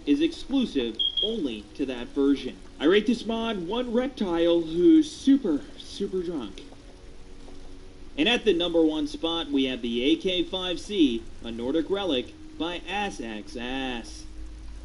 is exclusive only to that version. I rate this mod one reptile who's super drunk. And at the #1 spot, we have the AK-5C, a Nordic relic by AssXass.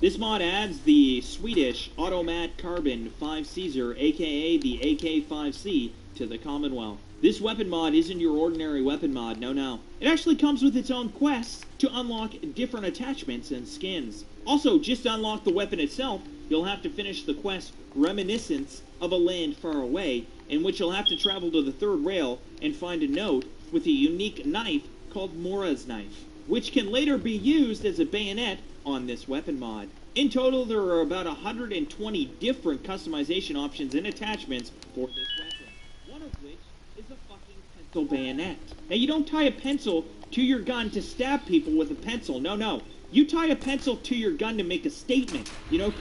This mod adds the Swedish Automat Carbon 5 Caesar, aka the AK-5C, to the Commonwealth. This weapon mod isn't your ordinary weapon mod, no. It actually comes with its own quests to unlock different attachments and skins. Also, just to unlock the weapon itself, you'll have to finish the quest Reminiscence of a Land Far Away, in which you'll have to travel to the third rail and find a note with a unique knife called Mora's Knife, which can later be used as a bayonet on this weapon mod. In total, there are about 120 different customization options and attachments for this weapon, one of which is a fucking pencil bayonet. Now, you don't tie a pencil to your gun to stab people with a pencil, no. You tie a pencil to your gun to make a statement,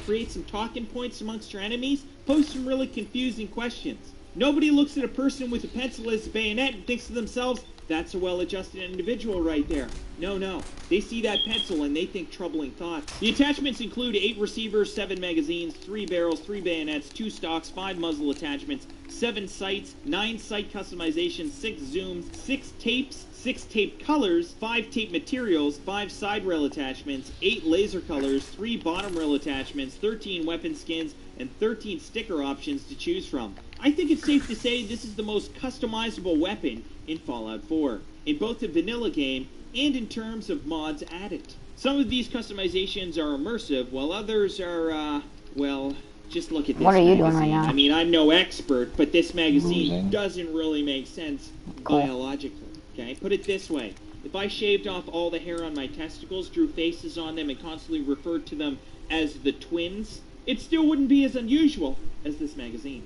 create some talking points amongst your enemies, pose some really confusing questions. Nobody looks at a person with a pencil as a bayonet and thinks to themselves, that's a well-adjusted individual right there. No. They see that pencil and they think troubling thoughts. The attachments include 8 receivers, 7 magazines, 3 barrels, 3 bayonets, 2 stocks, 5 muzzle attachments, 7 sights, 9 sight customizations, 6 zooms, 6 tapes, 6 tape colors, 5 tape materials, 5 side rail attachments, 8 laser colors, 3 bottom rail attachments, 13 weapon skins, and 13 sticker options to choose from. I think it's safe to say this is the most customizable weapon in Fallout 4, in both the vanilla game and in terms of mods added. Some of these customizations are immersive, while others are, well, just look at this magazine. What are you doing right now? I mean, I'm no expert, but this magazine doesn't really make sense biologically, okay? Put it this way. If I shaved off all the hair on my testicles, drew faces on them, and constantly referred to them as the twins, it still wouldn't be as unusual as this magazine.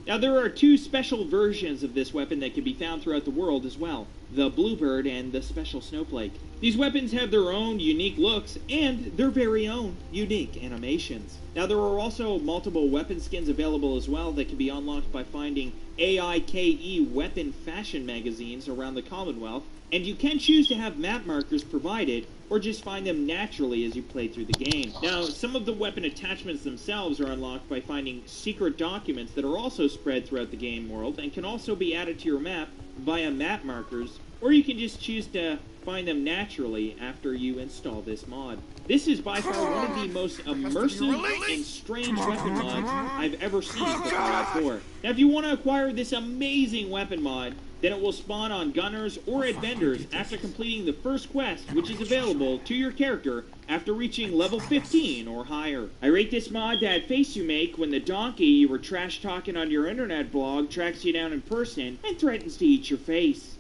Now, there are 2 special versions of this weapon that can be found throughout the world as well, the Bluebird and the Special Snowflake. These weapons have their own unique looks and their very own unique animations. Now, there are also multiple weapon skins available as well that can be unlocked by finding AIKE weapon fashion magazines around the Commonwealth, and you can choose to have map markers provided or just find them naturally as you play through the game. Now, some of the weapon attachments themselves are unlocked by finding secret documents that are also spread throughout the game world and can also be added to your map via map markers, or you can just choose to find them naturally after you install this mod. This is by far one of the most immersive and strange weapon mods I've ever seen for Fallout 4. Now, if you want to acquire this amazing weapon mod, then it will spawn on gunners or at vendors after completing the first quest, which is available to your character after reaching level 15 or higher. I rate this mod that face you make when the donkey you were trash talking on your internet blog tracks you down in person and threatens to eat your face.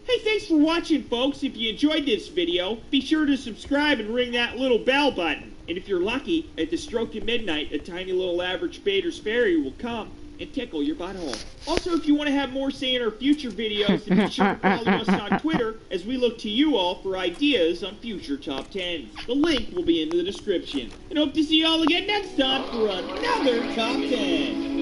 Hey, thanks for watching, folks. If you enjoyed this video, be sure to subscribe and ring that little bell button. And if you're lucky, at the stroke of midnight, a tiny little average Bader's fairy will come and tickle your butthole. Also, if you want to have more say in our future videos, then be sure to follow us on Twitter as we look to you all for ideas on future top 10s. The link will be in the description. And hope to see you all again next time for another top 10.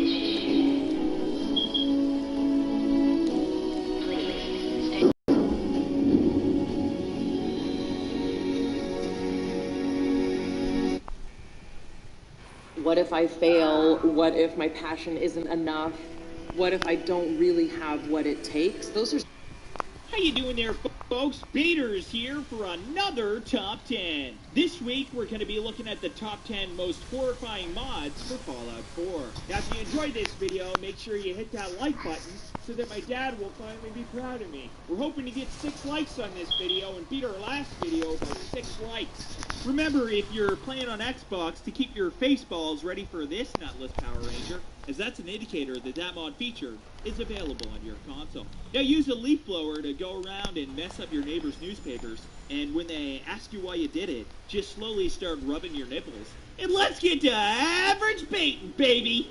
What if I fail? What if my passion isn't enough? What if I don't really have what it takes? Those are... How you doing there, folks? Bader is here for another Top 10. This week, we're going to be looking at the Top 10 most horrifying mods for Fallout 4. Now, if you enjoyed this video, make sure you hit that like button so that my dad will finally be proud of me. We're hoping to get 6 likes on this video and beat our last video by 6 likes. Remember, if you're playing on Xbox, to keep your face balls ready for this nutless Power Ranger, as that's an indicator that that mod feature is available on your console. Now, use a leaf blower to go around and mess up your neighbor's newspapers, and when they ask you why you did it, just slowly start rubbing your nipples. And let's get to average baiting, baby!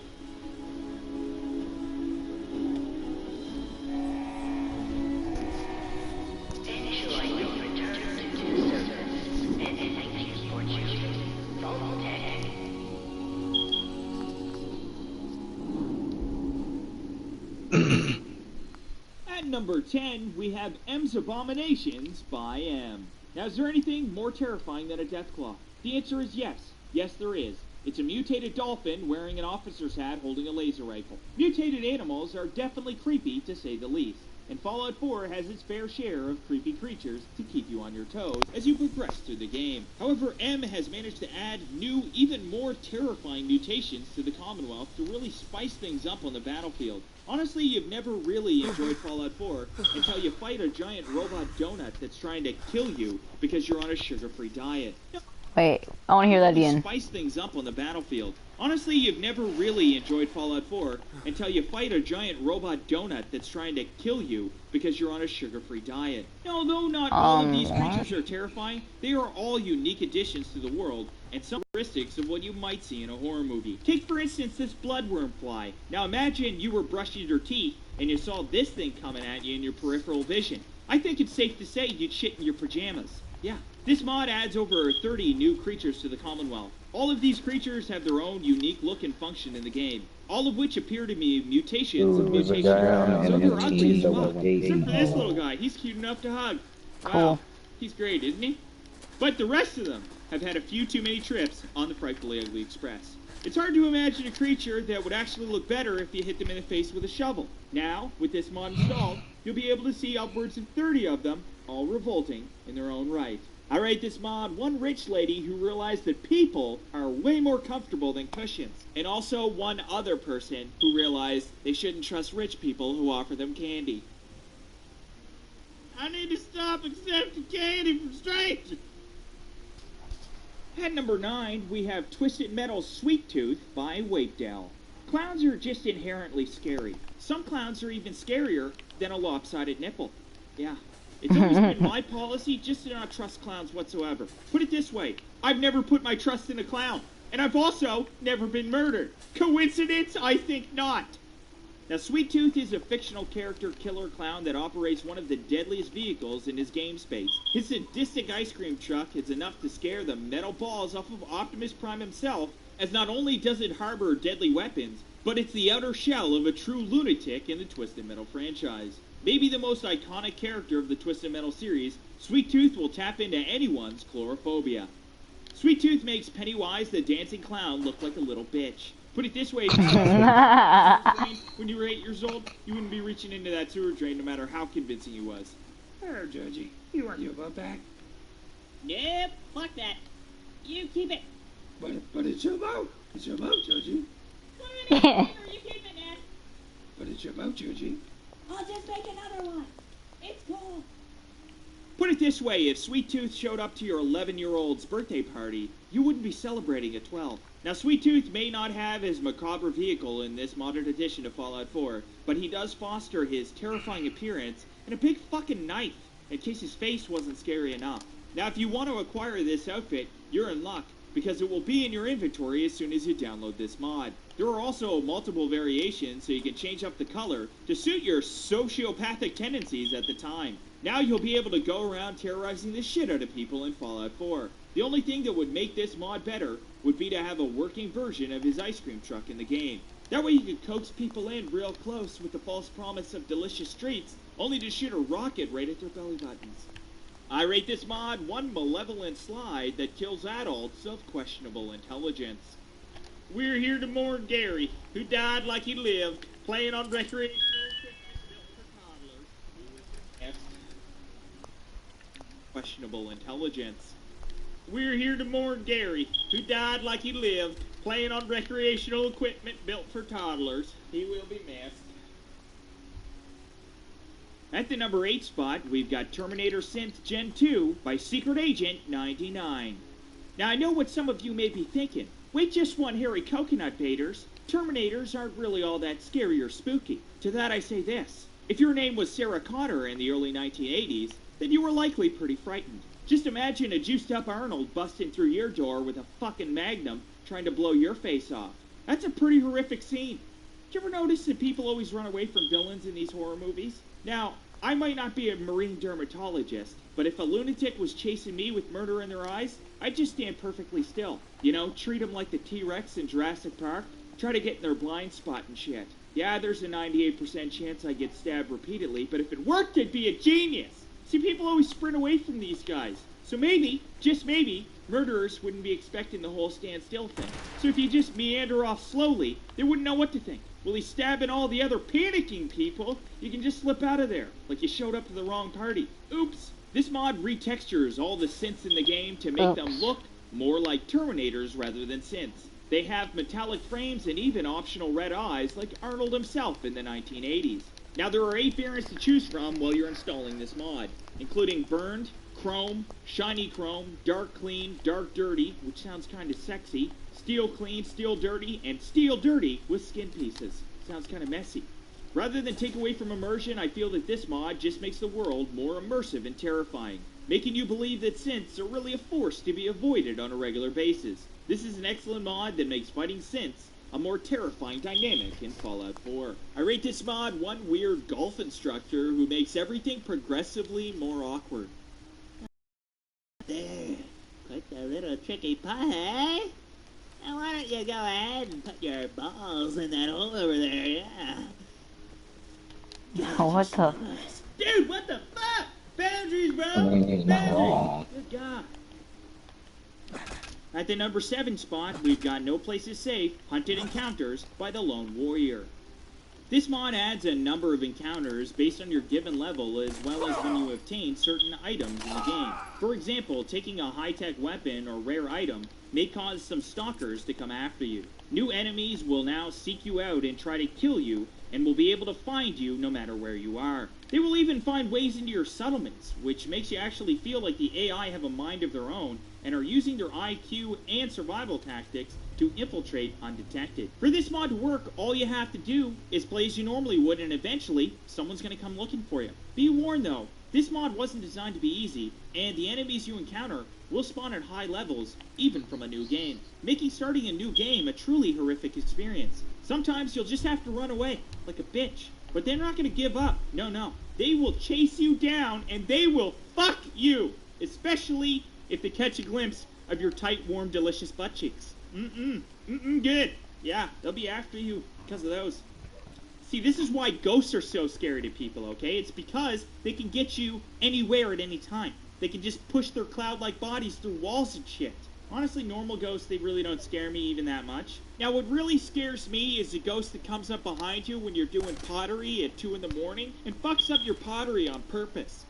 At number 10, we have M's Abominations by M. Now, is there anything more terrifying than a deathclaw? The answer is yes. Yes, there is. It's a mutated dolphin wearing an officer's hat holding a laser rifle. Mutated animals are definitely creepy, to say the least. And Fallout 4 has its fair share of creepy creatures to keep you on your toes as you progress through the game. However, M has managed to add new, even more terrifying mutations to the Commonwealth to really spice things up on the battlefield. Honestly, you've never really enjoyed Fallout 4 until you fight a giant robot donut that's trying to kill you because you're on a sugar-free diet. Wait, I want to hear that again. Spice things up on the battlefield. Honestly, you've never really enjoyed Fallout 4 until you fight a giant robot donut that's trying to kill you because you're on a sugar-free diet. Now, although not all of these creatures are terrifying, they are all unique additions to the world and some characteristics of what you might see in a horror movie. Take, for instance, this bloodworm fly. Now, imagine you were brushing your teeth and you saw this thing coming at you in your peripheral vision. I think it's safe to say you'd shit in your pajamas. Yeah. This mod adds over 30 new creatures to the Commonwealth. All of these creatures have their own unique look and function in the game, all of which appear to be mutations of mutations. So they're ugly as well. Except for this little guy, he's cute enough to hug. Wow, Cool. He's great, isn't he? But the rest of them have had a few too many trips on the Frightfully Ugly Express. It's hard to imagine a creature that would actually look better if you hit them in the face with a shovel. Now, with this mod installed, you'll be able to see upwards of 30 of them, all revolting in their own right. I rate this mod one rich lady who realized that people are way more comfortable than cushions. And also one other person who realized they shouldn't trust rich people who offer them candy. I need to stop accepting candy from strangers. At number 9, we have Twisted Metal's Sweet Tooth by Wapedale. Clowns are just inherently scary. Some clowns are even scarier than a lopsided nipple. Yeah. It's always been my policy just to not trust clowns whatsoever. Put it this way, I've never put my trust in a clown. And I've also never been murdered. Coincidence? I think not. Now, Sweet Tooth is a fictional character killer clown that operates one of the deadliest vehicles in his game space. His sadistic ice cream truck is enough to scare the metal balls off of Optimus Prime himself, as not only does it harbor deadly weapons, but it's the outer shell of a true lunatic in the Twisted Metal franchise. Maybe the most iconic character of the Twisted Metal series, Sweet Tooth will tap into anyone's chlorophobia. Sweet Tooth makes Pennywise the dancing clown look like a little bitch. Put it this way, if you when you were 8 years old, you wouldn't be reaching into that sewer drain no matter how convincing he was. Oh, Georgie, you argue about that. Nope, fuck that. You keep it. But it's your mouth. It's your mouth, Georgie. What are you keeping it? But it's your mouth, Georgie. I'll just make another one. It's cool. Put it this way, if Sweet Tooth showed up to your 11-year-old's birthday party, you wouldn't be celebrating at 12. Now, Sweet Tooth may not have his macabre vehicle in this modern edition of Fallout 4, but he does foster his terrifying appearance and a big fucking knife, in case his face wasn't scary enough. Now, if you want to acquire this outfit, you're in luck, because it will be in your inventory as soon as you download this mod. There are also multiple variations, so you can change up the color to suit your sociopathic tendencies at the time. Now you'll be able to go around terrorizing the shit out of people in Fallout 4. The only thing that would make this mod better would be to have a working version of his ice cream truck in the game. That way you could coax people in real close with the false promise of delicious treats, only to shoot a rocket right at their belly buttons. I rate this mod one malevolent slide that kills adults of questionable intelligence. We're here to mourn Gary, who died like he lived, playing on recreational equipment built for toddlers. Questionable intelligence. We're here to mourn Gary, who died like he lived, playing on recreational equipment built for toddlers. He will be missed. At the number 8 spot, we've got Terminator Synth Gen 2 by Secret Agent 99. Now, I know what some of you may be thinking. Wait just one hairy coconut baiters. Terminators aren't really all that scary or spooky. To that I say this. If your name was Sarah Connor in the early 1980s, then you were likely pretty frightened. Just imagine a juiced-up Arnold busting through your door with a fucking magnum trying to blow your face off. That's a pretty horrific scene. Did you ever notice that people always run away from villains in these horror movies? Now, I might not be a marine dermatologist, but if a lunatic was chasing me with murder in their eyes, I'd just stand perfectly still. You know, treat them like the T-Rex in Jurassic Park. Try to get in their blind spot and shit. Yeah, there's a 98% chance I get stabbed repeatedly, but if it worked, I'd be a genius. See, people always sprint away from these guys. So maybe, just maybe, murderers wouldn't be expecting the whole stand still thing. So if you just meander off slowly, they wouldn't know what to think. Will he stabbing all the other panicking people? You can just slip out of there, like you showed up to the wrong party. Oops. This mod retextures all the synths in the game to make them look more like Terminators rather than synths. They have metallic frames and even optional red eyes like Arnold himself in the 1980s. Now there are 8 variants to choose from while you're installing this mod, including Burned, Chrome, Shiny Chrome, Dark Clean, Dark Dirty, which sounds kinda sexy, Steel Clean, Steel Dirty, and Steel Dirty with skin pieces. Sounds kinda messy. Rather than take away from immersion, I feel that this mod just makes the world more immersive and terrifying, making you believe that synths are really a force to be avoided on a regular basis. This is an excellent mod that makes fighting synths a more terrifying dynamic in Fallout 4. I rate this mod one weird golf instructor who makes everything progressively more awkward. There. Quite a little tricky putt. Now why don't you go ahead and put your balls in that hole over there, yeah. What the? Dude, what the fuck? Boundaries, bro! Boundaries! Good God. At the number 7 spot, we've got No Place is Safe, Hunted Encounters by the Lone Warrior. This mod adds a number of encounters based on your given level as well as when you obtain certain items in the game. For example, taking a high-tech weapon or rare item may cause some stalkers to come after you. New enemies will now seek you out and try to kill you and will be able to find you no matter where you are. They will even find ways into your settlements, which makes you actually feel like the AI have a mind of their own and are using their IQ and survival tactics to infiltrate undetected. For this mod to work, all you have to do is play as you normally would, and eventually, someone's going to come looking for you. Be warned though, this mod wasn't designed to be easy, and the enemies you encounter will spawn at high levels, even from a new game, making starting a new game a truly horrific experience. Sometimes you'll just have to run away, like a bitch. But they're not going to give up. No. They will chase you down, and they will fuck you! Especially if they catch a glimpse of your tight, warm, delicious butt cheeks. Good. Yeah, they'll be after you because of those. See, this is why ghosts are so scary to people, okay? It's because they can get you anywhere at any time. They can just push their cloud-like bodies through walls and shit. Honestly, normal ghosts, they really don't scare me even that much. Now, what really scares me is a ghost that comes up behind you when you're doing pottery at 2 in the morning and fucks up your pottery on purpose.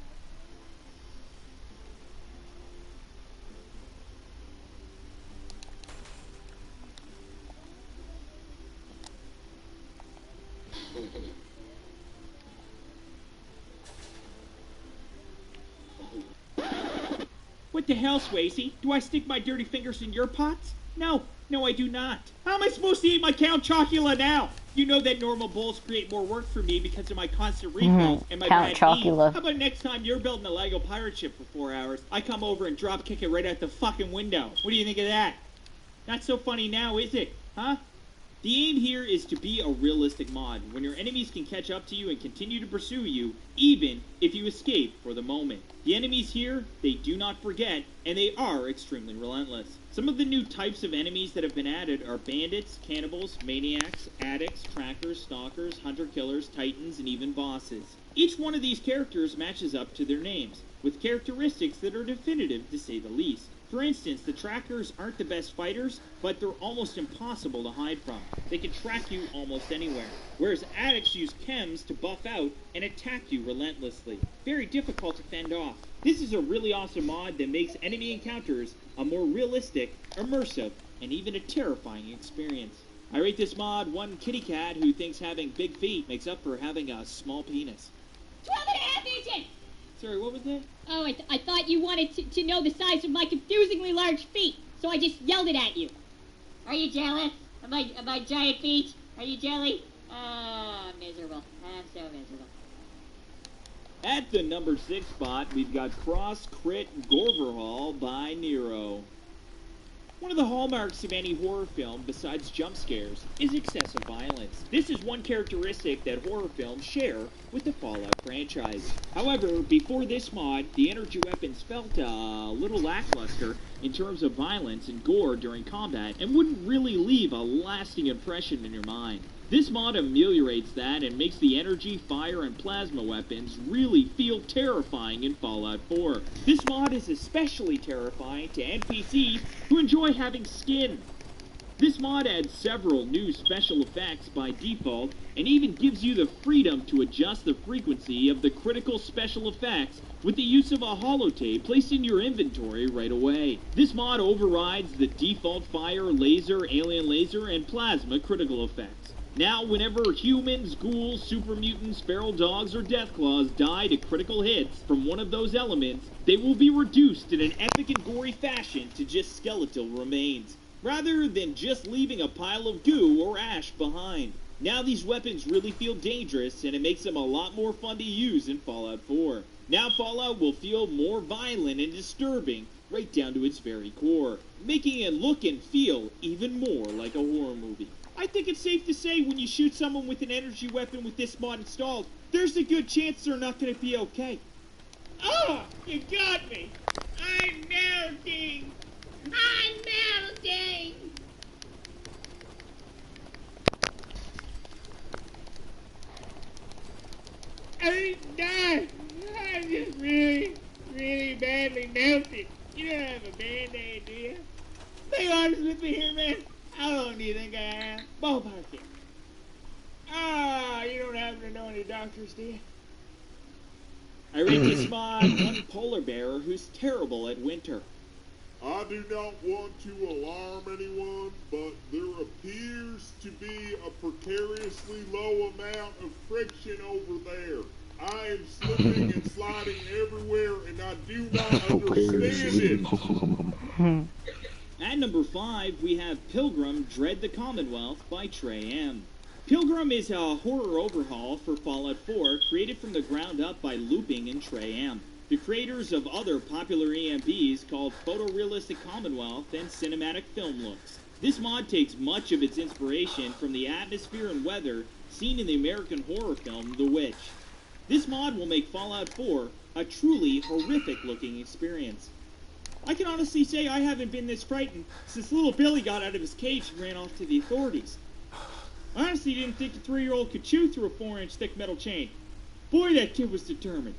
What the hell, Swayze? Do I stick my dirty fingers in your pots? No, I do not. How am I supposed to eat my Count Chocula now? You know that normal bowls create more work for me because of my constant refill and my Count bad Chocula. How about next time you're building a Lego pirate ship for 4 hours, I come over and drop kick it right out the fucking window. What do you think of that? Not so funny now, is it? Huh? The aim here is to be a realistic mod, when your enemies can catch up to you and continue to pursue you, even if you escape for the moment. The enemies here, they do not forget, and they are extremely relentless. Some of the new types of enemies that have been added are bandits, cannibals, maniacs, addicts, trackers, stalkers, hunter-killers, titans, and even bosses. Each one of these characters matches up to their names, with characteristics that are definitive to say the least. For instance, the trackers aren't the best fighters, but they're almost impossible to hide from. They can track you almost anywhere. Whereas addicts use chems to buff out and attack you relentlessly. Very difficult to fend off. This is a really awesome mod that makes enemy encounters a more realistic, immersive, and even a terrifying experience. I rate this mod one kitty cat who thinks having big feet makes up for having a small penis. 12.5 inches! Sorry, what was that? Oh, I thought you wanted to know the size of my confusingly large feet, so I just yelled it at you. Are you jealous of my giant feet? Are you jelly? I'm miserable. I'm so miserable. At the number 6 spot, we've got Cross Crit Gorverhall by Nero. One of the hallmarks of any horror film, besides jump scares, is excessive violence. This is one characteristic that horror films share with the Fallout franchise. However, before this mod, the energy weapons felt a little lackluster in terms of violence and gore during combat and wouldn't really leave a lasting impression in your mind. This mod ameliorates that and makes the energy, fire, and plasma weapons really feel terrifying in Fallout 4. This mod is especially terrifying to NPCs who enjoy having skin. This mod adds several new special effects by default, and even gives you the freedom to adjust the frequency of the critical special effects with the use of a holotape placed in your inventory right away. This mod overrides the default fire, laser, alien laser, and plasma critical effects. Now, whenever humans, ghouls, super mutants, feral dogs, or deathclaws die to critical hits from one of those elements, they will be reduced in an epic and gory fashion to just skeletal remains, rather than just leaving a pile of goo or ash behind. Now these weapons really feel dangerous, and it makes them a lot more fun to use in Fallout 4. Now Fallout will feel more violent and disturbing, right down to its very core, making it look and feel even more like a horror movie. I think it's safe to say when you shoot someone with an energy weapon with this mod installed, there's a good chance they're not going to be okay. Oh, you got me! I'm melting! I'm melting! I didn't die! I'm just really, really badly melted. You don't have a band-aid, do you? Be honest with me here, man. How long do you think I have? Ballpark it. Ah, you don't happen to know any doctors, do you? I rate this mod one polar bear who's terrible at winter. I do not want to alarm anyone, but there appears to be a precariously low amount of friction over there. I am slipping and sliding everywhere, and I do not understand it. At number 5, we have Pilgrim Dread the Commonwealth by Trey M. Pilgrim is a horror overhaul for Fallout 4 created from the ground up by Looping and Trey M, the creators of other popular EMPs called Photorealistic Commonwealth and Cinematic Film Looks. This mod takes much of its inspiration from the atmosphere and weather seen in the American horror film The Witch. This mod will make Fallout 4 a truly horrific-looking experience. I can honestly say I haven't been this frightened since little Billy got out of his cage and ran off to the authorities. I honestly didn't think a 3-year-old could chew through a 4-inch thick metal chain. Boy, that kid was determined.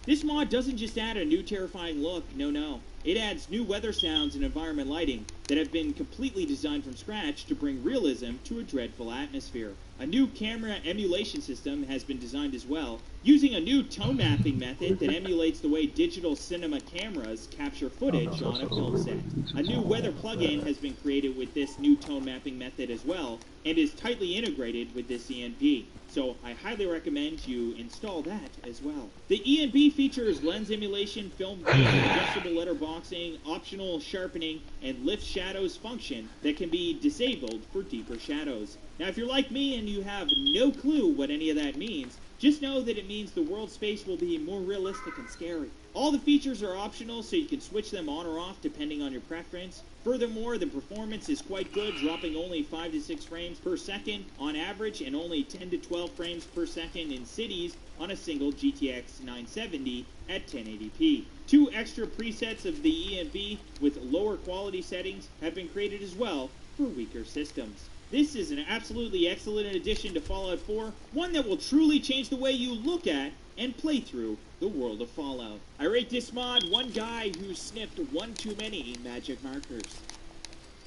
This mod doesn't just add a new terrifying look, no. It adds new weather sounds and environment lighting that have been completely designed from scratch to bring realism to a dreadful atmosphere. A new camera emulation system has been designed as well, using a new tone mapping method that emulates the way digital cinema cameras capture footage on a film set. A new weather plugin has been created with this new tone mapping method as well, and is tightly integrated with this ENP. So I highly recommend you install that as well. The ENP features lens emulation, film gain, adjustable letterboxing, optional sharpening, and lift shadows function that can be disabled for deeper shadows. Now if you're like me and you have no clue what any of that means, just know that it means the world space will be more realistic and scary. All the features are optional, so you can switch them on or off depending on your preference. Furthermore, the performance is quite good, dropping only 5 to 6 frames per second on average and only 10 to 12 frames per second in cities on a single GTX 970 at 1080p. 2 extra presets of the ENP with lower quality settings have been created as well for weaker systems. This is an absolutely excellent addition to Fallout 4, one that will truly change the way you look at and play through the world of Fallout. I rate this mod one guy who sniffed one too many magic markers.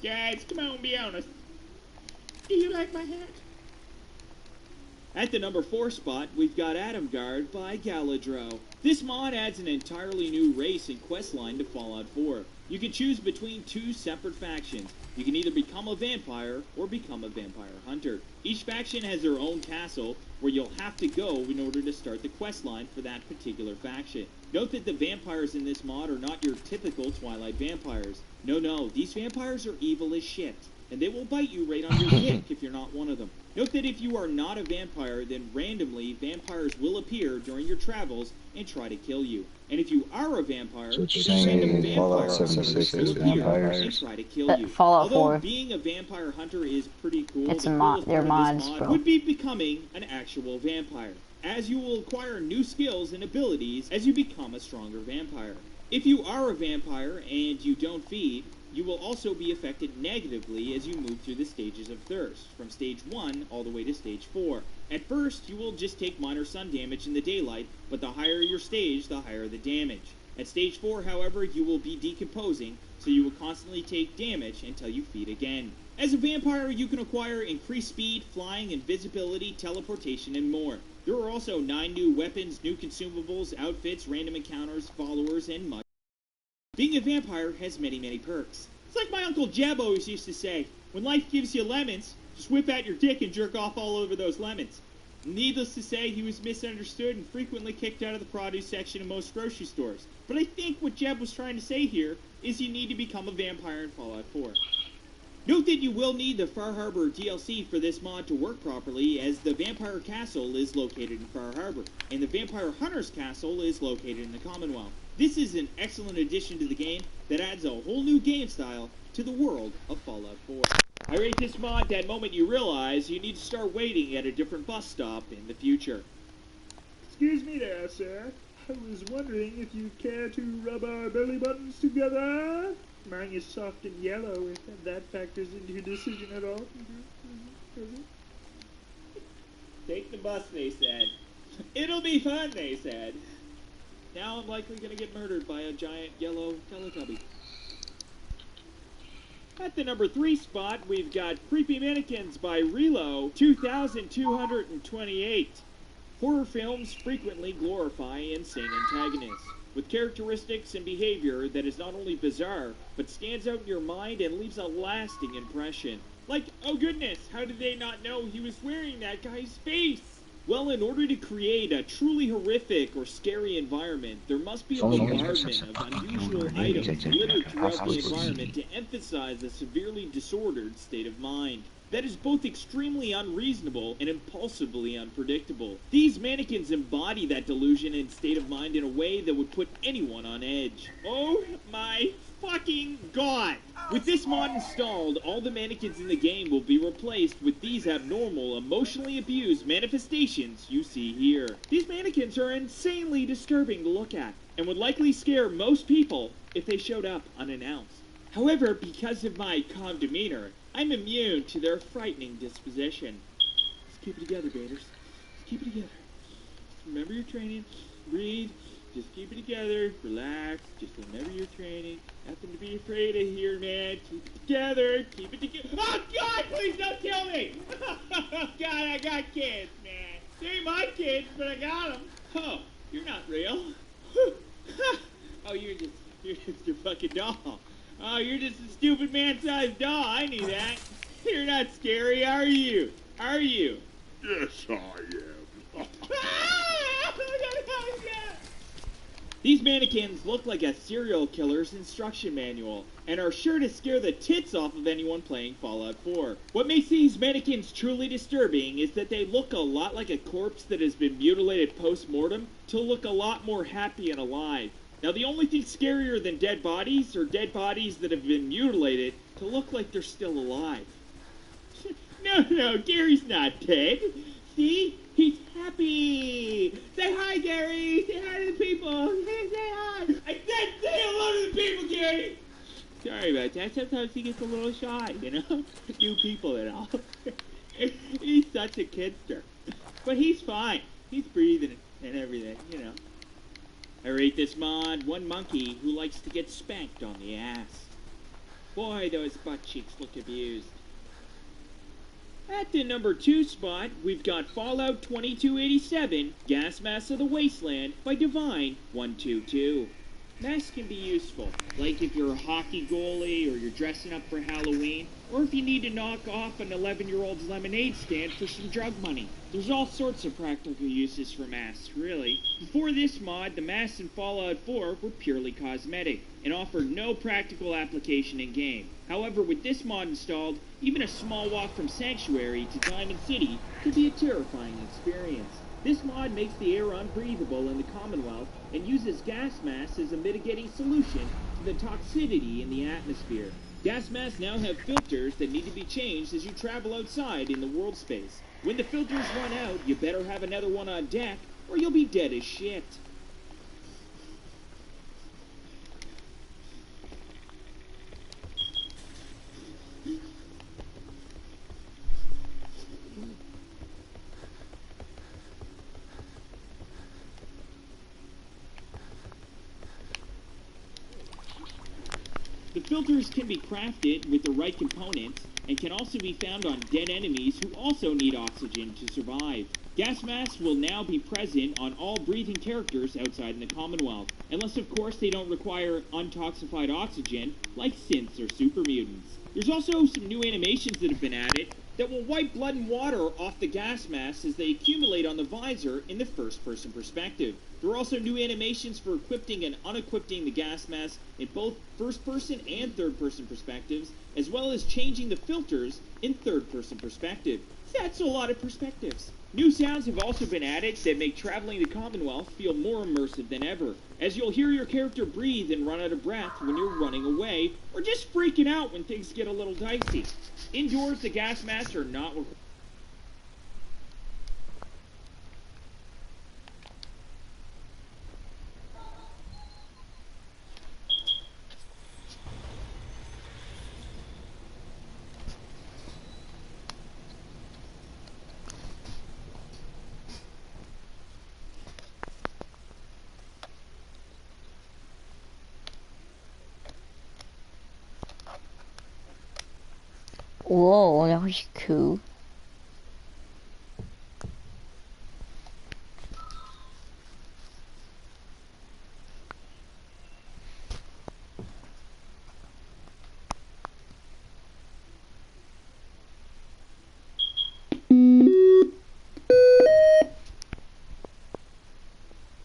Guys, come on, be honest. Do you like my hat? At the number 4 spot, we've got Adam Guard by Galadro. This mod adds an entirely new race and questline to Fallout 4. You can choose between 2 separate factions. You can either become a vampire or become a vampire hunter. Each faction has their own castle where you'll have to go in order to start the questline for that particular faction. Note that the vampires in this mod are not your typical Twilight vampires. No, these vampires are evil as shit, and they will bite you right on your dick if you're not one of them. Note that if you are not a vampire, then randomly vampires will appear during your travels and try to kill you. And if you are a vampire, So what you're then saying random is Fallout vampires 76 will is appear and vampires? try to kill you. Fallout Although 4. being a vampire hunter is pretty cool, It's the a mod. coolest They're part of this mods, mod bro. would be becoming an actual vampire, as you will acquire new skills and abilities as you become a stronger vampire. If you are a vampire and you don't feed, you will also be affected negatively as you move through the stages of thirst, from stage 1 all the way to stage 4. At first, you will just take minor sun damage in the daylight, but the higher your stage, the higher the damage. At stage 4, however, you will be decomposing, so you will constantly take damage until you feed again. As a vampire, you can acquire increased speed, flying, invisibility, teleportation, and more. There are also 9 new weapons, new consumables, outfits, random encounters, followers, and much. Being a vampire has many, many perks. It's like my Uncle Jeb always used to say, when life gives you lemons, just whip out your dick and jerk off all over those lemons. Needless to say, he was misunderstood and frequently kicked out of the produce section of most grocery stores. But I think what Jeb was trying to say here is you need to become a vampire in Fallout 4. Note that you will need the Far Harbor DLC for this mod to work properly, as the Vampire Castle is located in Far Harbor, and the Vampire Hunter's Castle is located in the Commonwealth. This is an excellent addition to the game that adds a whole new game style to the world of Fallout 4. I rate this mod that moment you realize you need to start waiting at a different bus stop in the future. Excuse me there, sir. I was wondering if you'd care to rub our belly buttons together? Mine is soft and yellow, if that factors into your decision at all. Take the bus, they said. It'll be fun, they said. Now I'm likely going to get murdered by a giant yellow Teletubby. At the number 3 spot, we've got Creepy Mannequins by Relo 2228. Horror films frequently glorify insane antagonists, with characteristics and behavior that is not only bizarre, but stands out in your mind and leaves a lasting impression. Like, oh goodness, how did they not know he was wearing that guy's face? Well, in order to create a truly horrific or scary environment, there must be a bombardment of unusual items littered throughout the environment to emphasize a severely disordered state of mind. That is both extremely unreasonable and impulsively unpredictable. These mannequins embody that delusion and state of mind in a way that would put anyone on edge. Oh my fucking god! With this mod installed, all the mannequins in the game will be replaced with these abnormal, emotionally abused manifestations you see here. These mannequins are insanely disturbing to look at, and would likely scare most people if they showed up unannounced. However, because of my calm demeanor, I'm immune to their frightening disposition. Just keep it together, Baders. Just keep it together. Just remember your training. Breathe. Just keep it together. Relax. Just remember your training. Nothing to be afraid of here, man. Keep it together. Keep it together. Oh, God, please don't kill me. Oh, God, I got kids, man. They ain't my kids, but I got them. Oh, you're not real. Oh, you're just your fucking doll. Oh, you're just a stupid man-sized doll. I knew that. You're not scary, are you? Are you? Yes, I am. These mannequins look like a serial killer's instruction manual, and are sure to scare the tits off of anyone playing Fallout 4. What makes these mannequins truly disturbing is that they look a lot like a corpse that has been mutilated post-mortem to look a lot more happy and alive. Now, the only thing scarier than dead bodies are dead bodies that have been mutilated to look like they're still alive. No, Gary's not dead. See? He's happy. Say hi, Gary. Say hi to the people. Say hi. I said say hello to the people, Gary. Sorry about that. Sometimes he gets a little shy, you know? New people and all. He's such a kidster. But he's fine. He's breathing and everything, you know. I rate this mod one monkey who likes to get spanked on the ass. Boy, those butt cheeks look abused. At the number 2 spot, we've got Fallout 2287, Gas Mask of the Wasteland by Divine122. Masks can be useful, like if you're a hockey goalie or you're dressing up for Halloween, or if you need to knock off an 11-year-old's lemonade stand for some drug money. There's all sorts of practical uses for masks, really. Before this mod, the masks in Fallout 4 were purely cosmetic, and offered no practical application in-game. However, with this mod installed, even a small walk from Sanctuary to Diamond City could be a terrifying experience. This mod makes the air unbreathable in the Commonwealth and uses gas masks as a mitigating solution to the toxicity in the atmosphere. Gas masks now have filters that need to be changed as you travel outside in the world space. When the filters run out, you better have another one on deck, or you'll be dead as shit. filters can be crafted with the right components and can also be found on dead enemies who also need oxygen to survive. Gas masks will now be present on all breathing characters outside in the Commonwealth, unless of course they don't require untoxified oxygen like synths or super mutants. There's also some new animations that have been added that will wipe blood and water off the gas masks as they accumulate on the visor in the first-person perspective. There are also new animations for equipping and unequipping the gas mask in both first-person and third-person perspectives, as well as changing the filters in third-person perspective. That's a lot of perspectives. New sounds have also been added that make traveling the Commonwealth feel more immersive than ever, as you'll hear your character breathe and run out of breath when you're running away, or just freaking out when things get a little dicey. Indoors, the gas masks are not required. Whoa, that was cool.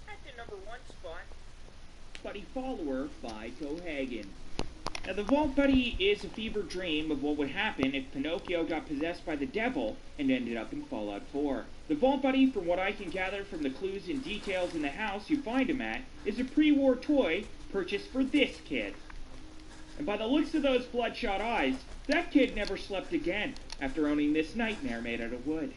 At the number 1 spot, Buddy Follower by Cohagen. Now, the Vault Buddy is a fever dream of what would happen if Pinocchio got possessed by the devil and ended up in Fallout 4. The Vault Buddy, from what I can gather from the clues and details in the house you find him at, is a pre-war toy purchased for this kid. And by the looks of those bloodshot eyes, that kid never slept again after owning this nightmare made out of wood.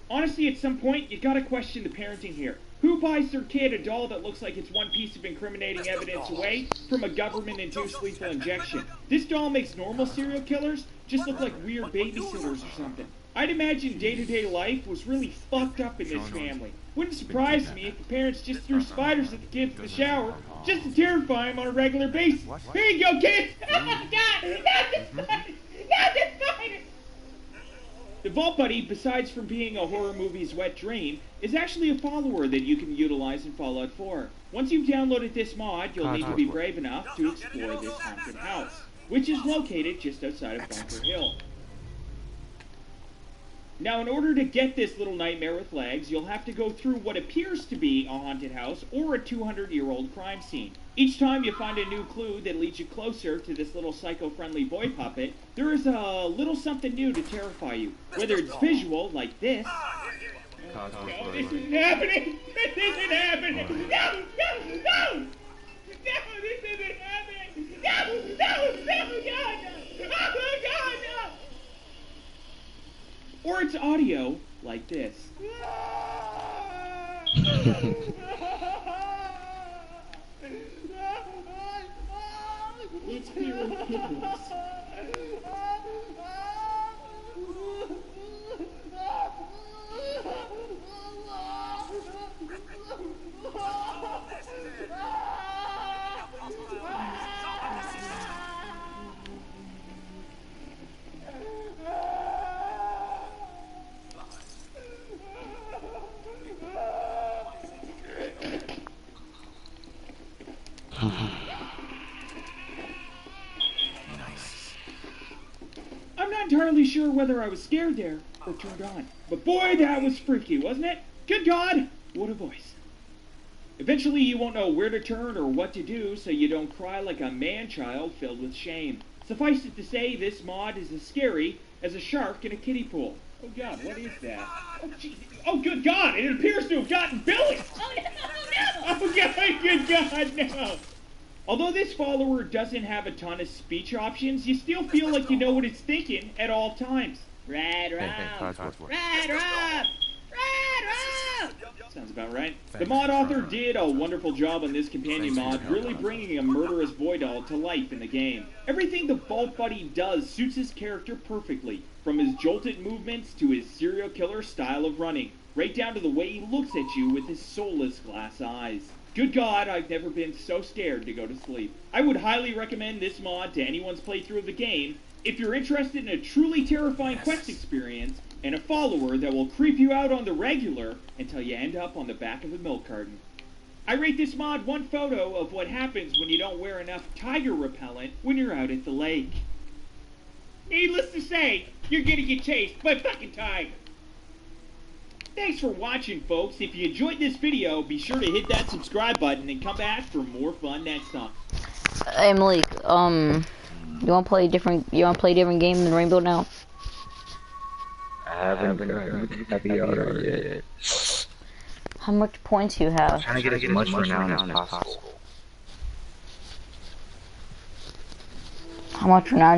Honestly, at some point, you gotta question the parenting here. Who buys their kid a doll that looks like it's one piece of incriminating evidence away from a government-induced lethal injection? This doll makes normal serial killers just look like weird babysitters or something. I'd imagine day-to-day life was really fucked up in this family. Wouldn't surprise me if the parents just threw spiders at the kids in the shower just to terrify them on a regular basis. Here you go, kids! Oh my god! Not the spider! Not the spider! The Vault Buddy, besides from being a horror movie's wet dream, is actually a follower that you can utilize in Fallout 4. Once you've downloaded this mod, you'll need to be brave enough to explore this haunted house, which is located just outside of Bunker Hill. Now, in order to get this little nightmare with legs, you'll have to go through what appears to be a haunted house or a 200-year-old crime scene. Each time you find a new clue that leads you closer to this little psycho-friendly boy puppet, there is a little something new to terrify you. Whether it's visual, like this. No, this isn't happening! This isn't happening! No! No! No! No! This isn't happening! No! No! No! God, no! Oh, God, no! Or it's audio, like this. It's hieroglyphics. I'm not entirely sure whether I was scared there or turned on. But boy, that was freaky, wasn't it? Good God, what a voice. Eventually you won't know where to turn or what to do so you don't cry like a man-child filled with shame. Suffice it to say, this mod is as scary as a shark in a kiddie pool. Oh God, what is that? Oh, geez. Oh good God, it appears to have gotten Billy! Oh no! Oh God, good God, no! Although this follower doesn't have a ton of speech options, you still feel like you know what it's thinking at all times. Rad Rob! Rad Rob! Rad Rob! Sounds about right. The mod author did a wonderful job on this companion mod, really bringing a murderous boy doll to life in the game. Everything the Vault Buddy does suits his character perfectly, from his jolted movements to his serial killer style of running, right down to the way he looks at you with his soulless glass eyes. Good God, I've never been so scared to go to sleep. I would highly recommend this mod to anyone's playthrough of the game if you're interested in a truly terrifying quest experience and a follower that will creep you out on the regular until you end up on the back of a milk carton. I rate this mod 1 photo of what happens when you don't wear enough tiger repellent when you're out at the lake. Needless to say, you're gonna get chased by fucking tiger. Thanks for watching, folks. If you enjoyed this video, be sure to hit that subscribe button and come back for more fun next time. Hey Malik, you wanna play different game than Rainbow now? I haven't gotten happy hour yet. How much points do you have? I'm trying to get as much renown as possible. How much renown